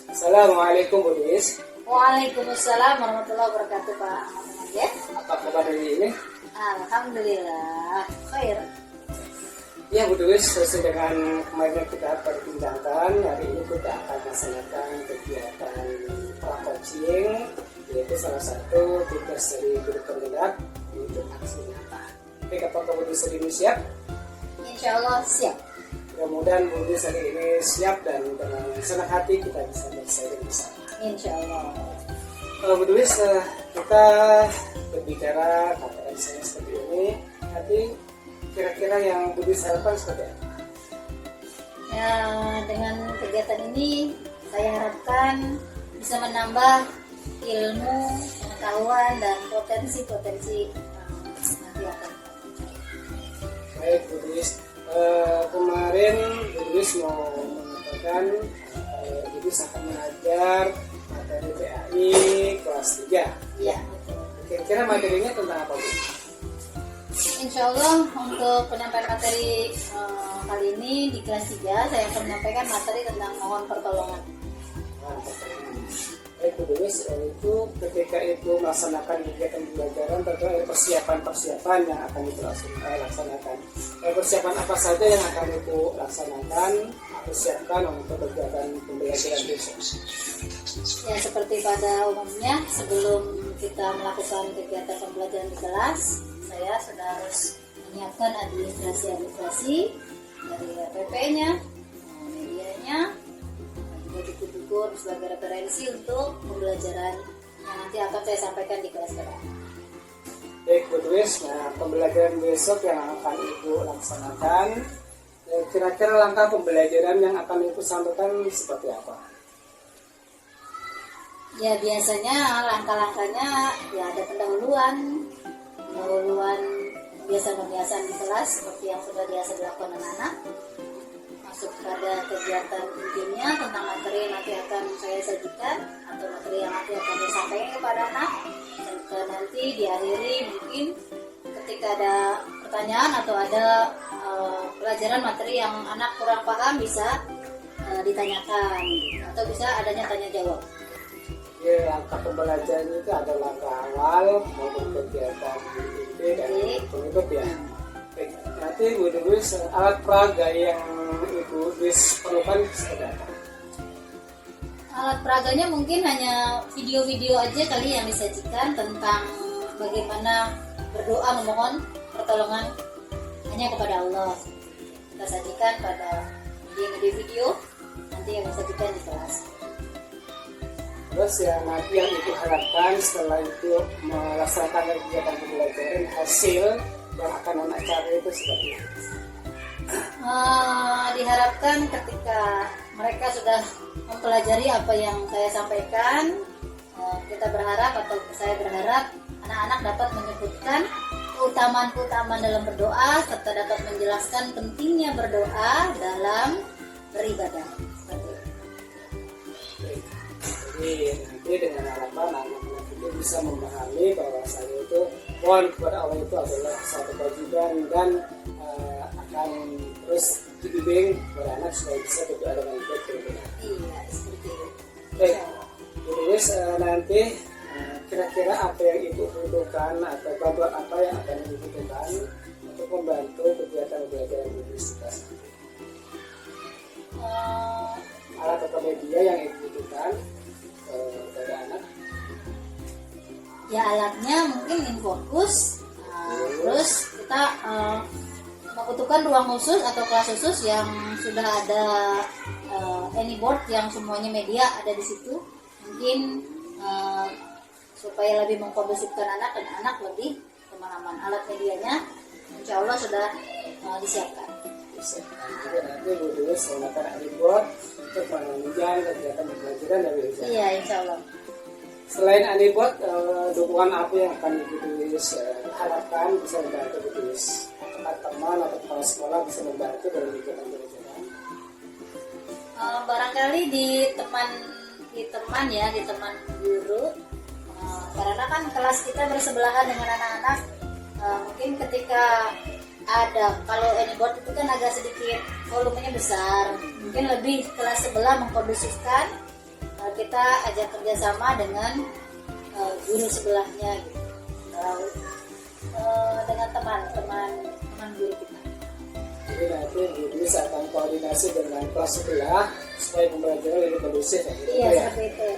Assalamualaikum Bu Luis. Waalaikumsalam warahmatullahi wabarakatuh Pak Muhammad ya. Apa kabar hari ini? Alhamdulillah khair. Ya Bu Luis, sesuai dengan kemarin kita perbincangkan, hari ini kita akan melaksanakan kegiatan pra-coaching, yaitu salah satu tugas dari guru penggerak untuk aksi nyata. Oke, apakah Bu Luis hari ini siap? Insya Allah siap. Mudah-mudahan Bu Luis hari ini siap dan dengan senang hati kita bisa bersama bersama. Insya Allah. Kalau Bu Luis, kita berbicara KPM saya seperti ini, nanti kira-kira yang Bu Luis harapkan seperti apa? Ya, dengan kegiatan ini saya harapkan bisa menambah ilmu, pengetahuan dan potensi-potensi nanti akan. Baik Bu Luis, kemarin Bu Luis mau mengatakan Bu Luis akan mengajar materi PAI kelas 3. Iya. Kira-kira materinya tentang apa Bu? Insya Allah untuk penyampaian materi kali ini di kelas 3 saya akan menyampaikan materi tentang mohon pertolongan. Baik Bu Luis, itu ketika itu melaksanakan kegiatan pembelajaran tentu ada persiapan-persiapan yang akan itu laksanakan. Persiapan apa saja yang akan itu laksanakan, persiapkan untuk kegiatan pembelajaran besok? Ya, seperti pada umumnya sebelum kita melakukan kegiatan pembelajaran di kelas, saya sudah harus menyiapkan administrasi dari RPP-nya, medianya, juga buku-buku sebagai referensi untuk pembelajaran yang nanti akan saya sampaikan di kelas depan. Baik Bu Luis, nah pembelajaran besok yang akan Ibu laksanakan, kira-kira langkah pembelajaran yang akan Ibu sampaikan seperti apa? Ya, biasanya langkah-langkahnya ya ada pendahuluan kebiasaan-kebiasaan di kelas seperti yang sudah biasa dilakukan anak-anak, masuk pada kegiatan intinya tentang materi yang nanti akan saya sajikan atau materi yang nanti akan saya sampaikan kepada anak, dan nanti diakhiri mungkin ketika ada pertanyaan atau ada pelajaran materi yang anak kurang paham bisa ditanyakan atau bisa adanya tanya jawab. Ya, langkah pembelajaran itu ada langkah awal maupun kegiatan inti dan penutup ya. Baik, nanti Bu Luis, alat peraga yang Ibu Luis perlukan seperti apa? Alat peraganya mungkin hanya video-video aja kali yang disajikan tentang bagaimana berdoa memohon pertolongan hanya kepada Allah. Kita sajikan pada video nanti yang disajikan di kelas. Terus yang nanti yang Ibu harapkan setelah itu melaksanakan kegiatan pembelajaran, hasil yang akan anak cari itu seperti apa? Diharapkan ketika mereka sudah mempelajari apa yang saya sampaikan, kita berharap atau saya berharap anak-anak dapat menyebutkan keutamaan-keutamaan dalam berdoa serta dapat menjelaskan pentingnya berdoa dalam beribadah. Jadi nanti dengan harapan anak-anak itu bisa memahami bahwa saya itu mohon kepada Allah itu adalah satu kewajiban dan akan terus dibimbing kepada anak supaya bisa berdoa dengan baik. Iya, seperti itu. Baik, terus nanti kira-kira apa yang Ibu butuhkan atau bantuan apa yang akan dibutuhkan untuk membantu kegiatan belajar universitas nanti? Alat atau media yang Ibu butuhkan pada anak? Ya, alatnya mungkin infocus, terus kita membutuhkan ruang khusus atau kelas khusus yang sudah ada anyboard yang semuanya media ada di situ, mungkin supaya lebih mengkondusifkan anak dan anak lebih pemahaman. Alat medianya insya Allah sudah disiapkan. Nanti Bu Luis menggunakan anyboard untuk menunjang kegiatan pembelajaran dari usaha. Iya, insya Allah. Selain anyboard, dukungan apa yang akan Ibu Luis harapkan bisa membantu Bu Luis? Teman atau kepala sekolah bisa membantu dalam kegiatan pembelajaran? Barangkali di teman guru, karena kan kelas kita bersebelahan dengan anak-anak, mungkin ketika ada, kalau anyboard itu kan agak sedikit volumenya besar, mungkin lebih kelas sebelah mengkondusifkan kita ajak kerjasama dengan guru sebelahnya gitu. Dengan teman guru kita. Jadi nanti guru akan koordinasi dengan kelas sebelah supaya pembelajaran lebih kondusif ya. Gitu Iya, ya. seperti itu.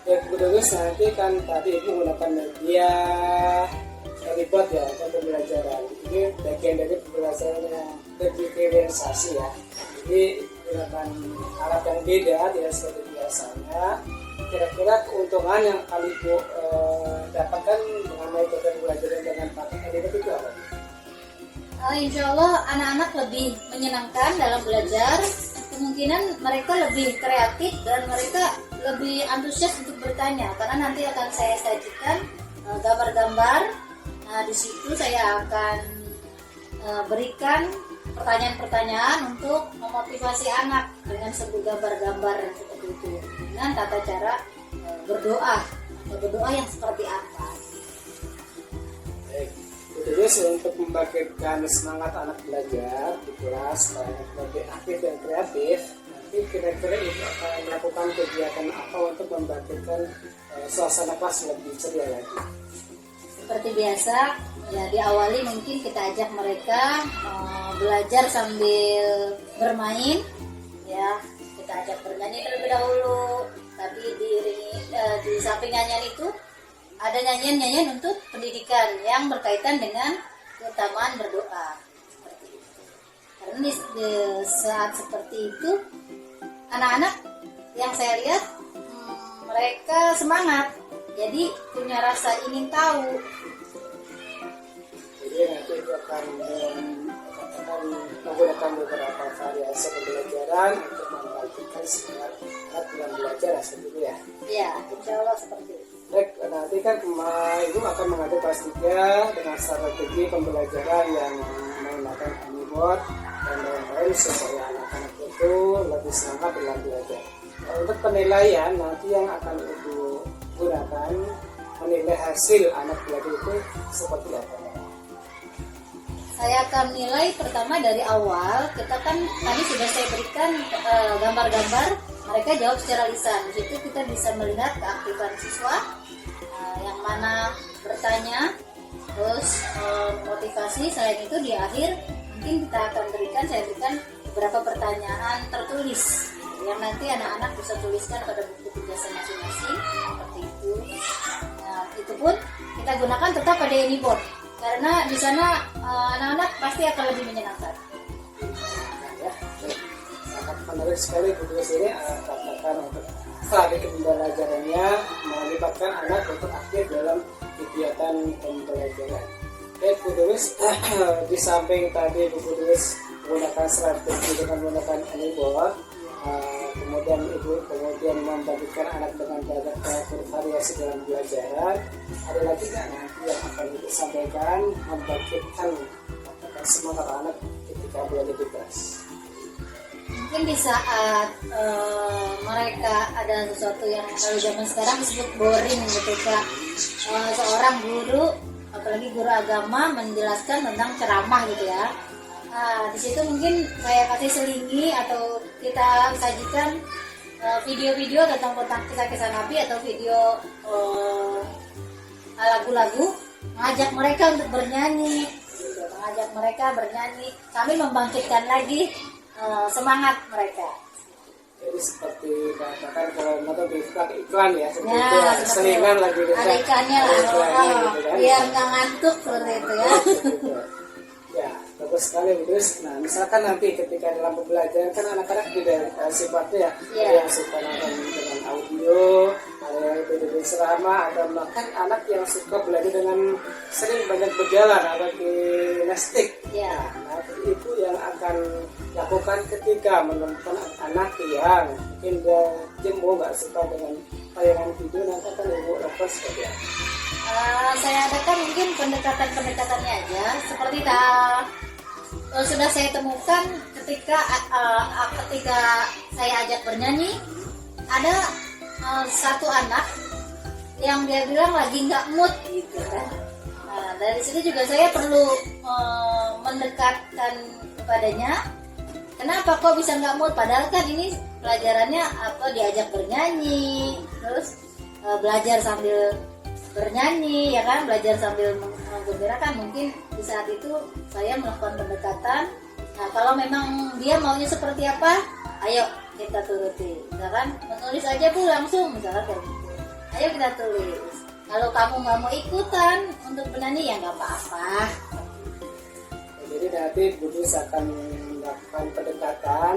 Ya kemudian nanti kan tadi ibu menggunakan media ribet ya untuk pembelajaran. Ini bagian dari pembelajaran yang diferensiasi ya. Jadi menggunakan alat yang beda tidak seperti biasanya. Kira-kira keuntungan yang akan ibu dapatkan dengan metode pembelajaran dengan pakai ribet itu apa? Insya Allah anak-anak lebih menyenangkan dalam belajar. Kemungkinan mereka lebih kreatif dan mereka lebih antusias untuk bertanya karena nanti akan saya sajikan gambar-gambar. Nah, di situ saya akan berikan pertanyaan-pertanyaan untuk memotivasi anak dengan sebuah gambar-gambar seperti itu dengan tata cara berdoa atau berdoa yang seperti apa. Baik. Terus untuk membangkitkan semangat anak belajar di kelas supaya lebih aktif dan kreatif, nanti kira-kira ibu akan melakukan kegiatan apa untuk membangkitkan suasana kelas lebih ceria lagi? Seperti biasa, ya diawali mungkin kita ajak mereka belajar sambil bermain, ya kita ajak bernyanyi terlebih dahulu. Tapi di samping nyanyian itu ada nyanyian-nyanyian untuk pendidikan yang berkaitan dengan keutamaan berdoa. Seperti itu. Karena di saat seperti itu, anak-anak yang saya lihat mereka semangat, jadi punya rasa ingin tahu. Jadi nanti itu akan menggunakan beberapa variasi pembelajaran untuk membangkitkan semangat anak dalam belajar seperti itu ya. Ya, insya Allah seperti itu. Baik, nanti kan ibu akan mengajar kelas 3 dengan strategi pembelajaran yang menggunakan Anibot dan lain-lain supaya anak-anak itu lebih semangat dalam belajar. Untuk penilaian nanti yang akan ibu gunakan menilai hasil anak belajar itu seperti apa? Saya akan nilai pertama dari awal. Kita kan tadi sudah saya berikan gambar-gambar, mereka jawab secara lisan. Di situ kita bisa melihat keaktifan siswa yang mana bertanya, terus motivasi. Selain itu di akhir mungkin kita akan saya berikan beberapa pertanyaan tertulis yang nanti anak-anak bisa tuliskan pada buku tugasnya masing-masing seperti itu. Nah, itu pun kita gunakan tetap pada Anibot karena di sana anak-anak pasti akan lebih menyenangkan. Ya, sangat menarik sekali tugas ini katakan untuk strategi pembelajarannya melibatkan anak untuk aktif dalam kegiatan pembelajaran. Baik Bu Denis, di samping tadi Bu Denis menggunakan strategi dengan menggunakan Anibot, kemudian ibu membangkitkan anak dengan bervariasi dalam belajaran. Ada lagi nggak nanti yang akan ibu sampaikan membangkitkan semangat anak ketika belajar di kelas? Mungkin di saat mereka ada sesuatu yang kalau zaman sekarang disebut boring ketika seorang guru, apalagi guru agama menjelaskan tentang ceramah gitu ya. Nah, di situ mungkin saya kasih selingi atau kita sajikan video-video tentang kisah-kisah Nabi atau video lagu-lagu, mengajak mereka untuk bernyanyi, gitu. Mengajak mereka bernyanyi sambil membangkitkan lagi semangat mereka. Jadi seperti katakan kalau nonton di iklan ya, seperti Ya, itu selingan lagi ada ikannya lah, gitu kan. biar nggak ngantuk seperti itu ya. Ya, bagus sekali Terus. Nah, misalkan nanti ketika dalam pembelajaran kan anak-anak beda sifatnya ya, ada yang suka nonton dengan audio, ada yang beda serama, ada bahkan anak yang suka belajar dengan sering banyak berjalan atau gimnastik. Ya. Nah, itu yang akan lakukan ketika menonton anak yang mungkin dia jemu nggak suka dengan tayangan video, nanti akan ibu lakukan seperti apa? Saya adakan mungkin pendekatan-pendekatannya aja seperti sudah saya temukan ketika saya ajak bernyanyi ada satu anak yang dia bilang lagi nggak mood gitu kan. Nah, dari situ juga saya perlu mendekatkan kepadanya. Kenapa kok bisa nggak mood? Padahal kan ini pelajarannya apa, diajak bernyanyi, terus belajar sambil bernyanyi, ya kan, belajar sambil menggembirakan. Mungkin di saat itu saya melakukan pendekatan. Nah, kalau memang dia maunya seperti apa, ayo kita turuti, ya kan. Menulis aja Bu langsung, misalnya kayak gitu. Ayo kita tulis. Kalau kamu nggak mau ikutan untuk bernyanyi ya nggak apa-apa. Jadi nanti Budus akan melakukan pendekatan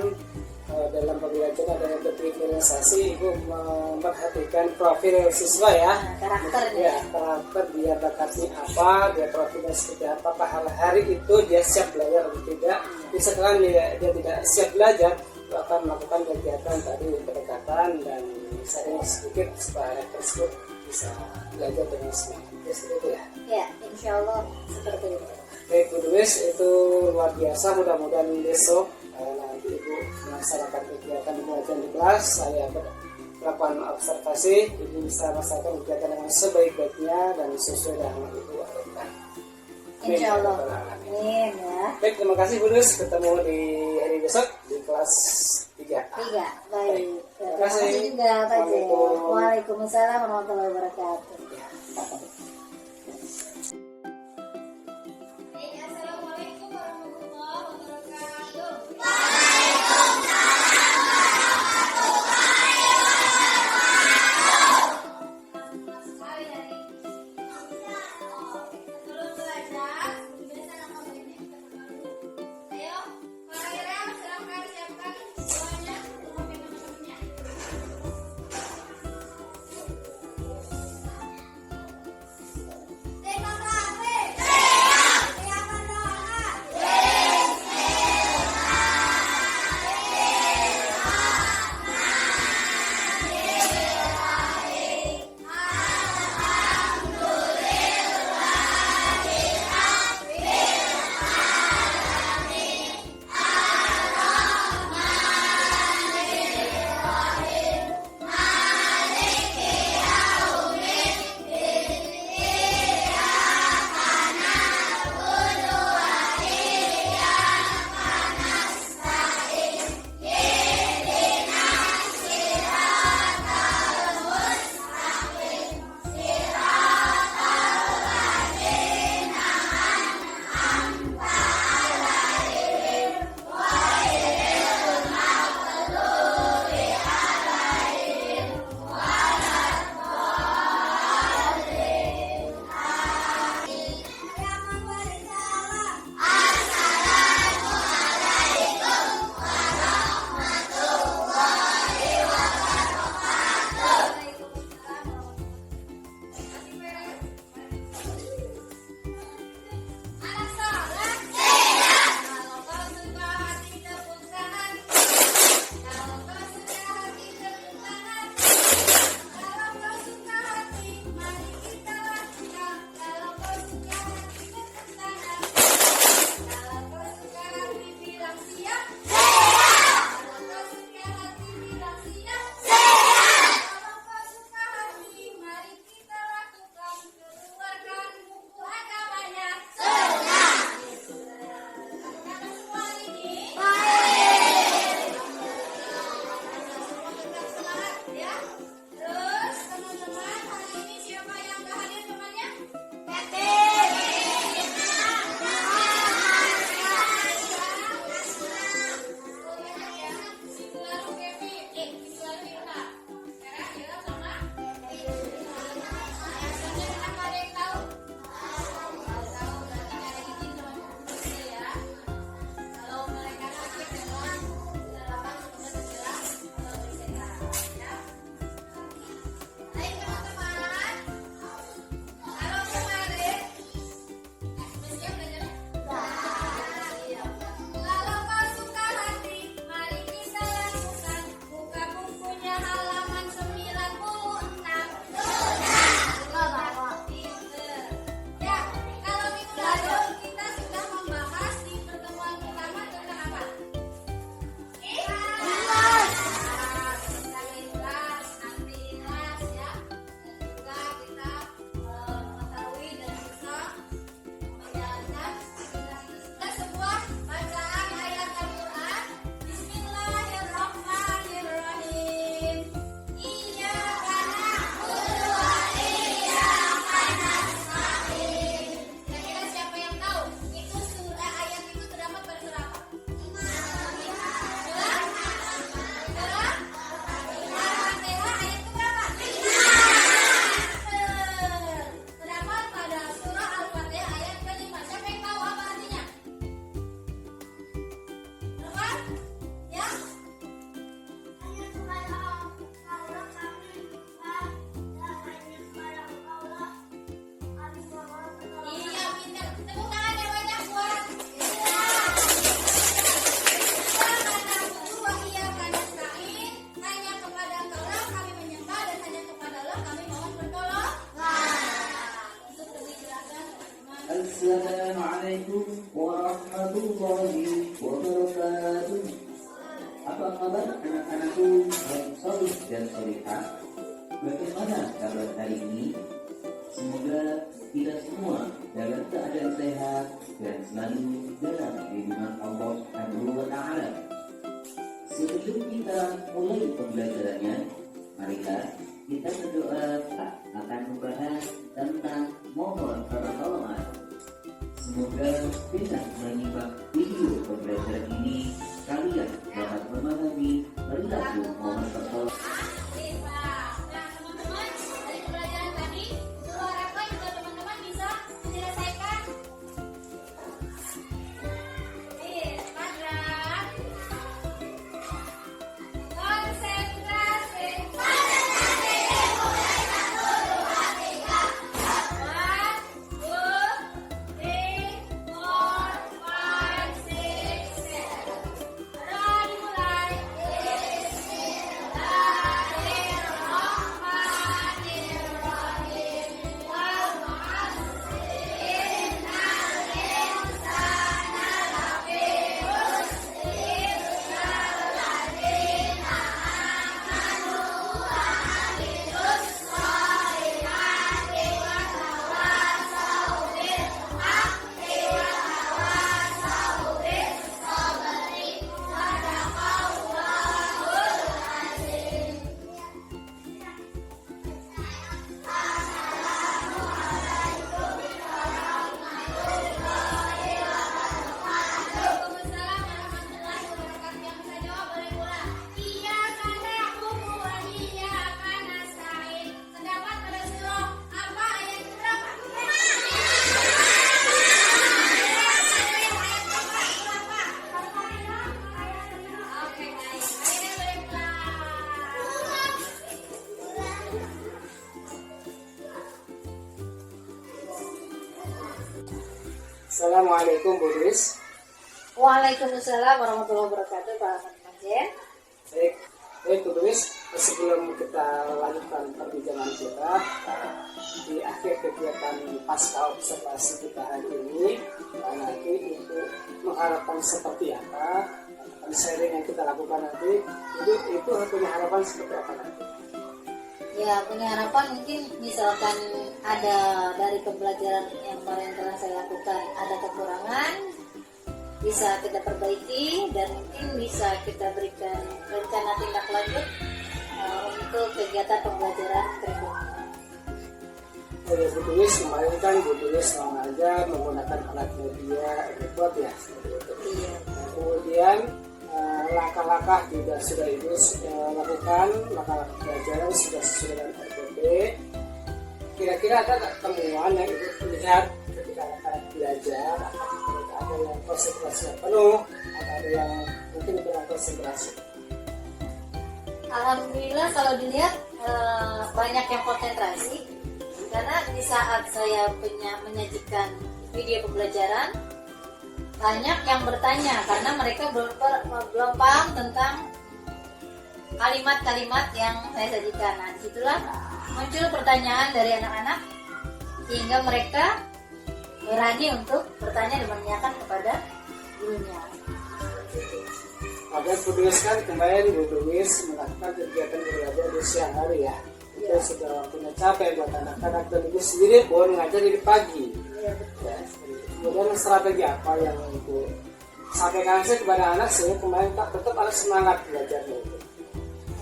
dalam pembelajaran dan berkriminalisasi. Ibu memperhatikan profil siswa ya, Karakternya. ya karakter dia bakatnya apa, dia profilnya seperti apa, hari itu dia siap belajar atau tidak. Misalkan dia tidak siap belajar, akan melakukan kegiatan tadi pendekatan dan sharing sedikit supaya tersebut bisa belajar dengan semangat. Seperti itu ya. Ya, insya Allah seperti itu. Baik Bu Duwis, itu luar biasa. Mudah-mudahan besok nanti Ibu melaksanakan kegiatan pengajian di kelas, saya melakukan observasi, Ibu bisa melaksanakan kegiatan dengan sebaik-baiknya dan sesuai dengan Ibu harapkan. Insya Allah. Amin ya. Baik, terima kasih Bu Duwis. Ketemu di hari besok di kelas 3A. 3, baik. Terima Terima kasih kasih. juga Pak Jen. Waalaikumsalam. Waalaikumsalam warahmatullahi wabarakatuh. Assalamualaikum warahmatullahi wabarakatuh. Sebelum belajar, biasa nama ini kita perlu. Ayo, Pak Ira, silakan siapkan doanya untuk teman-temannya. kami mohon pertolongan. Untuk lebih jelasnya, teman-teman. Assalamualaikum warahmatullahi wabarakatuh. Apa kabar anak-anakku yang solih dan solihah? Bagaimana kabar hari ini? Semoga kita semua dalam keadaan sehat dan selalu dalam lindungan Allah Subhanahu wa Ta'ala. Sebelum kita mulai pembelajarannya, marilah kita berdoa akan membahas tentang mohon pertolongan. Semoga dengan menyimak video pembelajaran ini kalian dapat memahami perilaku mohon pertolongan. Nah, teman-teman, dari pembelajaran tadi, guru harapkan juga teman-teman bisa menyelesaikan. Padahal konsentrasi. Assalamualaikum Bu Luis. Waalaikumsalam warahmatullahi wabarakatuh, Pak Manjen. Baik Bu Luis, sebelum kita lanjutkan perbincangan kita di akhir kegiatan pasca observasi kita hari ini, nanti itu mengharapkan seperti apa, sharing yang kita lakukan nanti, itu punya harapan seperti apa nanti? Ya, punya harapan mungkin misalkan ada dari pembelajaran yang kemarin telah saya lakukan ada kekurangan, bisa kita perbaiki dan mungkin bisa kita berikan rencana tindak lanjut untuk kegiatan pembelajaran berikutnya. Bu Luis, kemarin kan Bu Luis mengajar menggunakan alat media elektronik ya, seperti itu. Iya. Kemudian langkah-langkah juga sudah Ibu lakukan, langkah-langkah pelajaran sudah sesuai dengan RPP. Kira-kira ada nggak temuan yang Ibu lihat ketika anak-anak belajar? Apakah ada yang konsentrasi penuh atau ada yang mungkin kurang konsentrasi? Alhamdulillah kalau dilihat banyak yang konsentrasi karena di saat saya menyajikan video pembelajaran banyak yang bertanya karena mereka belum paham tentang kalimat-kalimat yang saya sajikan. Nah, disitulah muncul pertanyaan dari anak-anak sehingga mereka berani untuk bertanya dan menanyakan kepada gurunya. Maka Bu Luis kan kemarin Bu Luis melakukan kegiatan belajar di siang hari ya. Itu sudah waktunya capek buat anak-anak dan Ibu sendiri pun ngajar di pagi. Iya, betul. Ya, kemudian strategi apa yang Ibu sampaikan sih kepada anak sehingga kemarin tetap harus semangat belajarnya itu?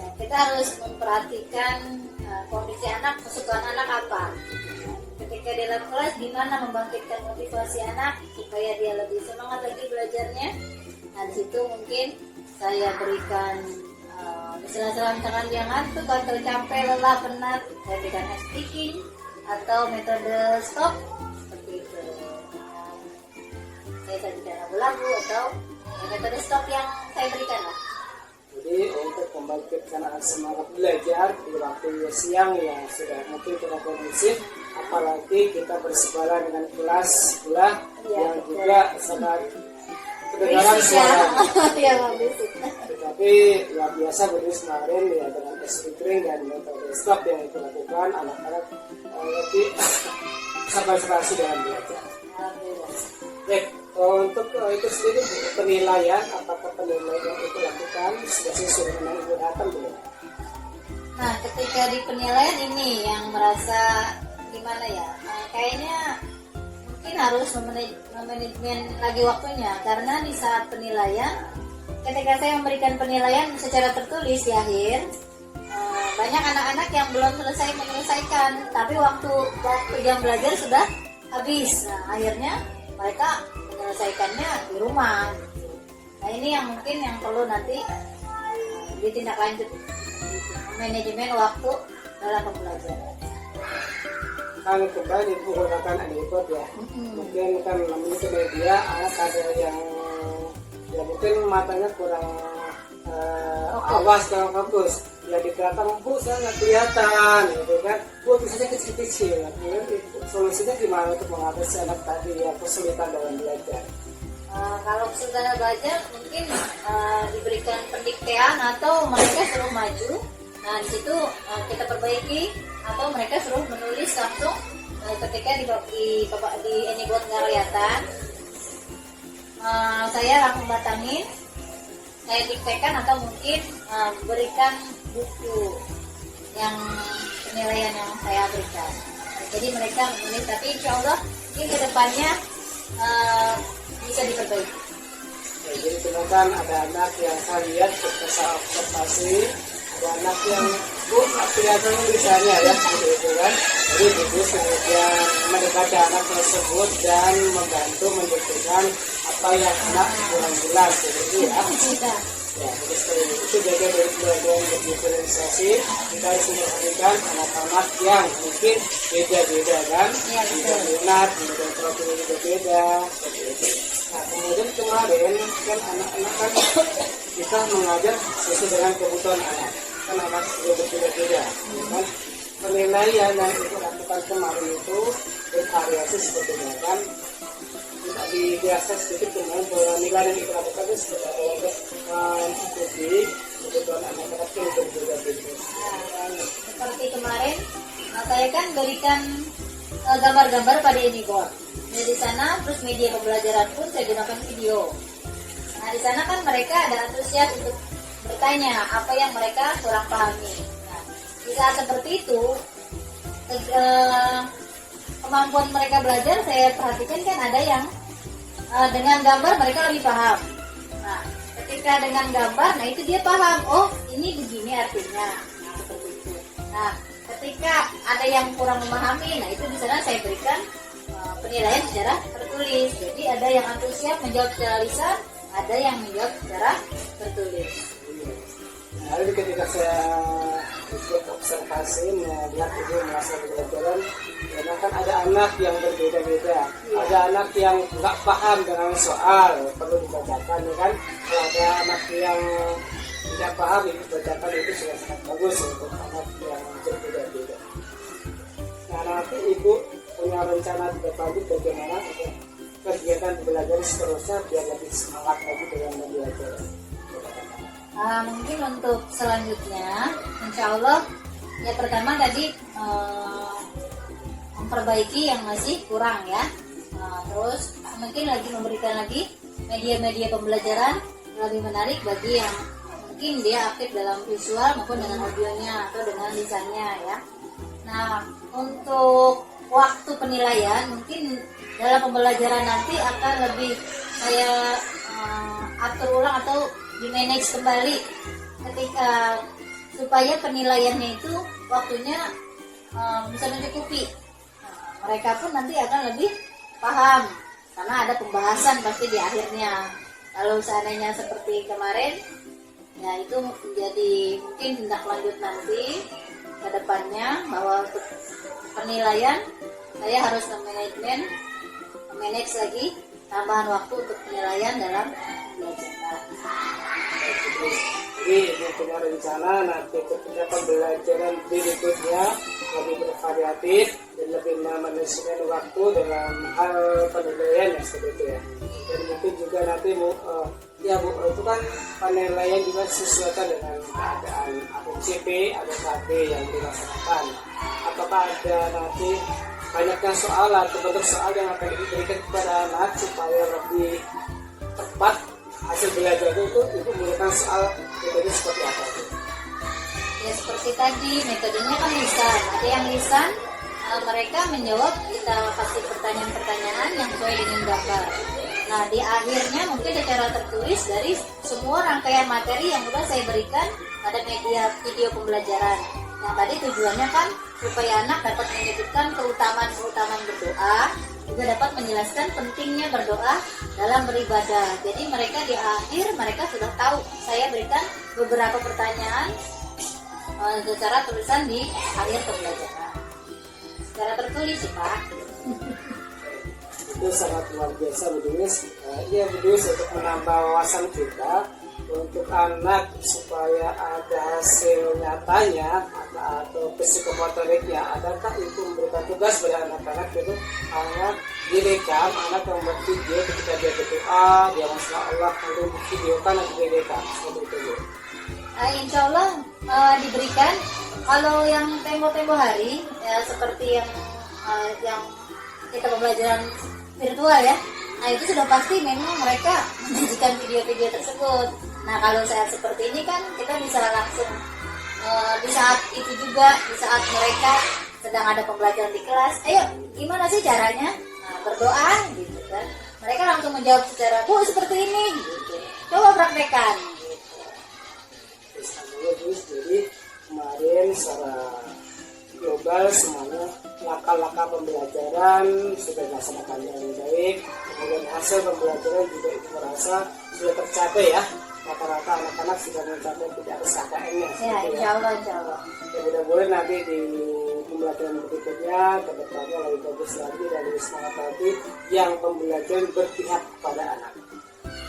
Ya, kita harus memperhatikan kondisi anak, kesukaan anak apa. Ketika di dalam kelas, gimana membangkitkan motivasi anak supaya dia lebih semangat lagi belajarnya. Nah, di situ mungkin saya berikan misalnya dia ngantuk atau capek, lelah, penat, saya berikan speaking atau metode stop seperti itu. Saya sajikan lagu-lagu atau metode stop yang saya berikan lah. Jadi untuk membangkitkan anak semangat belajar di waktu siang yang sudah mungkin tidak kondusif, apalagi kita bersebelahan dengan kelas sebelah yang juga sangat kedengaran suara. Ya, berisik. Kita Tapi ya biasa Budius kemarin ya dengan S-Filtering dan metode stop yang itu lakukan, anak-anak lebih konsentrasi dalam belajar. Alhamdulillah. Baik, untuk itu sendiri penilaian, apakah penilaian yang itu lakukan sudah sesuai dengan Ibu datang belum? Nah, ketika di penilaian ini yang merasa gimana ya, kayaknya mungkin harus memanajemen lagi waktunya, karena di saat penilaian, ketika saya memberikan penilaian secara tertulis di akhir, banyak anak-anak yang belum selesai menyelesaikan, tapi waktu jam belajar sudah habis. Nah, akhirnya mereka menyelesaikannya di rumah. Nah, ini yang mungkin yang perlu nanti ditindaklanjut, manajemen waktu dalam pembelajaran. Kan kembali menggunakan iPod ya, mungkin kan namanya ke media, anak ada yang ya mungkin matanya kurang awas, kurang fokus. Ya di belakang Bu saya nggak kelihatan, gitu kan? Bu tulisannya kecil-kecil. Solusinya gimana untuk mengatasi anak tadi yang kesulitan dalam belajar? Kalau kesulitan belajar mungkin diberikan pendiktean atau mereka suruh maju. Nah, di situ kita perbaiki, atau mereka suruh menulis langsung ketika di Anyboard nggak kelihatan. Saya langsung batangin, saya diktekan, atau mungkin berikan buku yang penilaian yang saya berikan. Jadi mereka menulis, tapi insya Allah mungkin kedepannya bisa diperbaiki. Ya, jadi temukan ada anak yang saya lihat saya observasi, ada anak yang kelihatan tulisannya ya, gitu kan. Jadi ibu kemudian mendekati anak tersebut dan membantu mendekatkan apa yang anak kurang jelas, gitu ya. Ya, itu bagian dari pelajaran berdiferensiasi. Kita harus memperhatikan anak-anak yang mungkin beda-beda kan, beda minat, beda profil berbeda, seperti itu. Nah, kemudian kemarin kan anak-anak kan kita mengajar sesuai dengan kebutuhan anak. Kan anak juga berbeda-beda, kan? Penilaian yang kita lakukan kemarin itu bervariasi sebetulnya kan. Kita biasa sedikit dengan penilaian yang kita lakukan itu sebenarnya mengikuti kebutuhan anak-anak yang berbeda-beda. Seperti kemarin, saya kan berikan gambar-gambar pada Anyboard. Di sana terus media pembelajaran pun saya gunakan video. Nah, di sana kan mereka ada antusias untuk bertanya apa yang mereka kurang pahami. Nah, di saat seperti itu, kemampuan mereka belajar saya perhatikan kan ada yang dengan gambar mereka lebih paham. Nah, ketika dengan gambar, nah itu dia paham, oh ini begini artinya. Nah, seperti itu. Nah, ketika ada yang kurang memahami, nah itu di sana saya berikan penilaian secara tertulis. Jadi ada yang antusias menjawab secara lisan, ada yang menjawab secara tertulis. Lalu ketika saya ikut observasi melihat ibu merasa pembelajaran, karena kan ada anak yang berbeda-beda, ada anak yang nggak paham dengan soal perlu dibacakan, ya kan? Kalau ada anak yang tidak paham dibacakan, itu sudah sangat bagus untuk anak yang berbeda-beda. Nah, nanti ibu punya rencana di depan bagaimana untuk kegiatan belajar seterusnya biar lebih semangat lagi dalam belajar. Mungkin untuk selanjutnya, insya Allah ya pertama tadi memperbaiki yang masih kurang ya. Terus mungkin lagi memberikan lagi media-media pembelajaran lebih menarik bagi yang mungkin dia aktif dalam visual maupun dengan audionya atau dengan lisannya ya. Nah, untuk waktu penilaian mungkin dalam pembelajaran nanti akan lebih saya atur ulang atau di-manage kembali ketika supaya penilaiannya itu waktunya bisa mencukupi. Mereka pun nanti akan lebih paham karena ada pembahasan pasti di akhirnya. Kalau seandainya seperti kemarin, ya itu menjadi mungkin tindak lanjut nanti ke depannya bahwa untuk penilaian saya harus manage lagi tambahan waktu untuk penilaian dalam belajar. Jadi ibu punya rencana nanti ketika pembelajaran berikutnya lebih bervariatif dan lebih memanajemen waktu dalam hal penilaian ya seperti itu ya. Dan mungkin juga nanti Ya Bu, itu kan penilaian juga sesuaikan dengan keadaan akun CP atau KB yang dilaksanakan. Apakah ada nanti banyaknya soal atau bentuk soal yang akan diberikan kepada anak supaya lebih tepat hasil belajar itu menggunakan soal metode seperti apa Bu? Ya seperti tadi, metodenya kan lisan. Ada yang lisan, mereka menjawab, kita kasih pertanyaan-pertanyaan yang sesuai dengan gambar. Nah, di akhirnya mungkin secara tertulis dari semua rangkaian materi yang sudah saya berikan pada media video pembelajaran. Yang tadi tujuannya kan supaya anak dapat menyebutkan keutamaan berdoa, juga dapat menjelaskan pentingnya berdoa dalam beribadah. Jadi mereka di akhir mereka sudah tahu. Saya berikan beberapa pertanyaan secara tulisan di akhir pembelajaran. Secara tertulis sih Pak. Itu sangat luar biasa Bu Denis. Ya Bu Denis, untuk menambah wawasan kita untuk anak supaya ada hasil nyatanya atau psikomotoriknya, adakah itu memberikan tugas pada anak-anak itu anak direkam, anak yang membuat video ketika dia berdoa, dia masya Allah lalu videokan dan direkam seperti itu Bu. Insya Allah diberikan. Kalau yang tempo-tempo hari ya seperti yang kita pembelajaran virtual ya, nah itu sudah pasti memang mereka menyajikan video-video tersebut. Nah kalau saat seperti ini kan kita bisa langsung di saat itu juga, di saat mereka sedang ada pembelajaran di kelas, ayo gimana sih caranya berdoa gitu kan, mereka langsung menjawab secara Bu seperti ini gitu. Coba praktekkan gitu. Jadi kemarin secara global semuanya langkah-langkah pembelajaran sudah dilaksanakan dengan baik, kemudian hasil pembelajaran juga itu merasa sudah tercapai ya, rata-rata anak-anak sudah mencapai tidak ada KKM-nya. Ya, insya Allah. Ya, mudah-mudahan nanti di pembelajaran berikutnya kedepannya lebih bagus lagi dan lebih semangat lagi yang pembelajaran berpihak pada anak.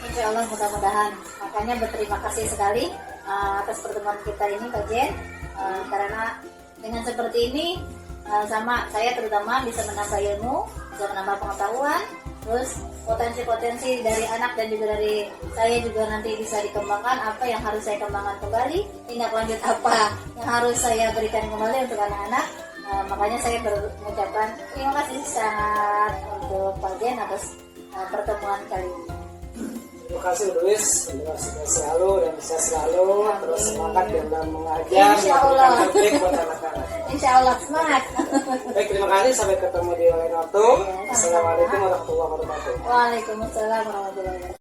Insya Allah mudah-mudahan. Makanya berterima kasih sekali atas pertemuan kita ini Pak Jen, karena dengan seperti ini sama saya terutama bisa menambah ilmu, bisa menambah pengetahuan, terus potensi-potensi dari anak dan juga dari saya juga nanti bisa dikembangkan, apa yang harus saya kembangkan kembali, tindak lanjut apa yang harus saya berikan kembali untuk anak-anak. Makanya saya mengucapkan terima kasih sangat untuk Pak Jen atas pertemuan kali ini. Terima kasih Luis, semoga sukses selalu dan bisa selalu terus semangat dalam mengajar. Insya Allah. Buat anak-anak. Insya Allah semangat. Baik, terima kasih, sampai ketemu di lain waktu. Assalamualaikum warahmatullahi wabarakatuh. Waalaikumsalam warahmatullahi wabarakatuh.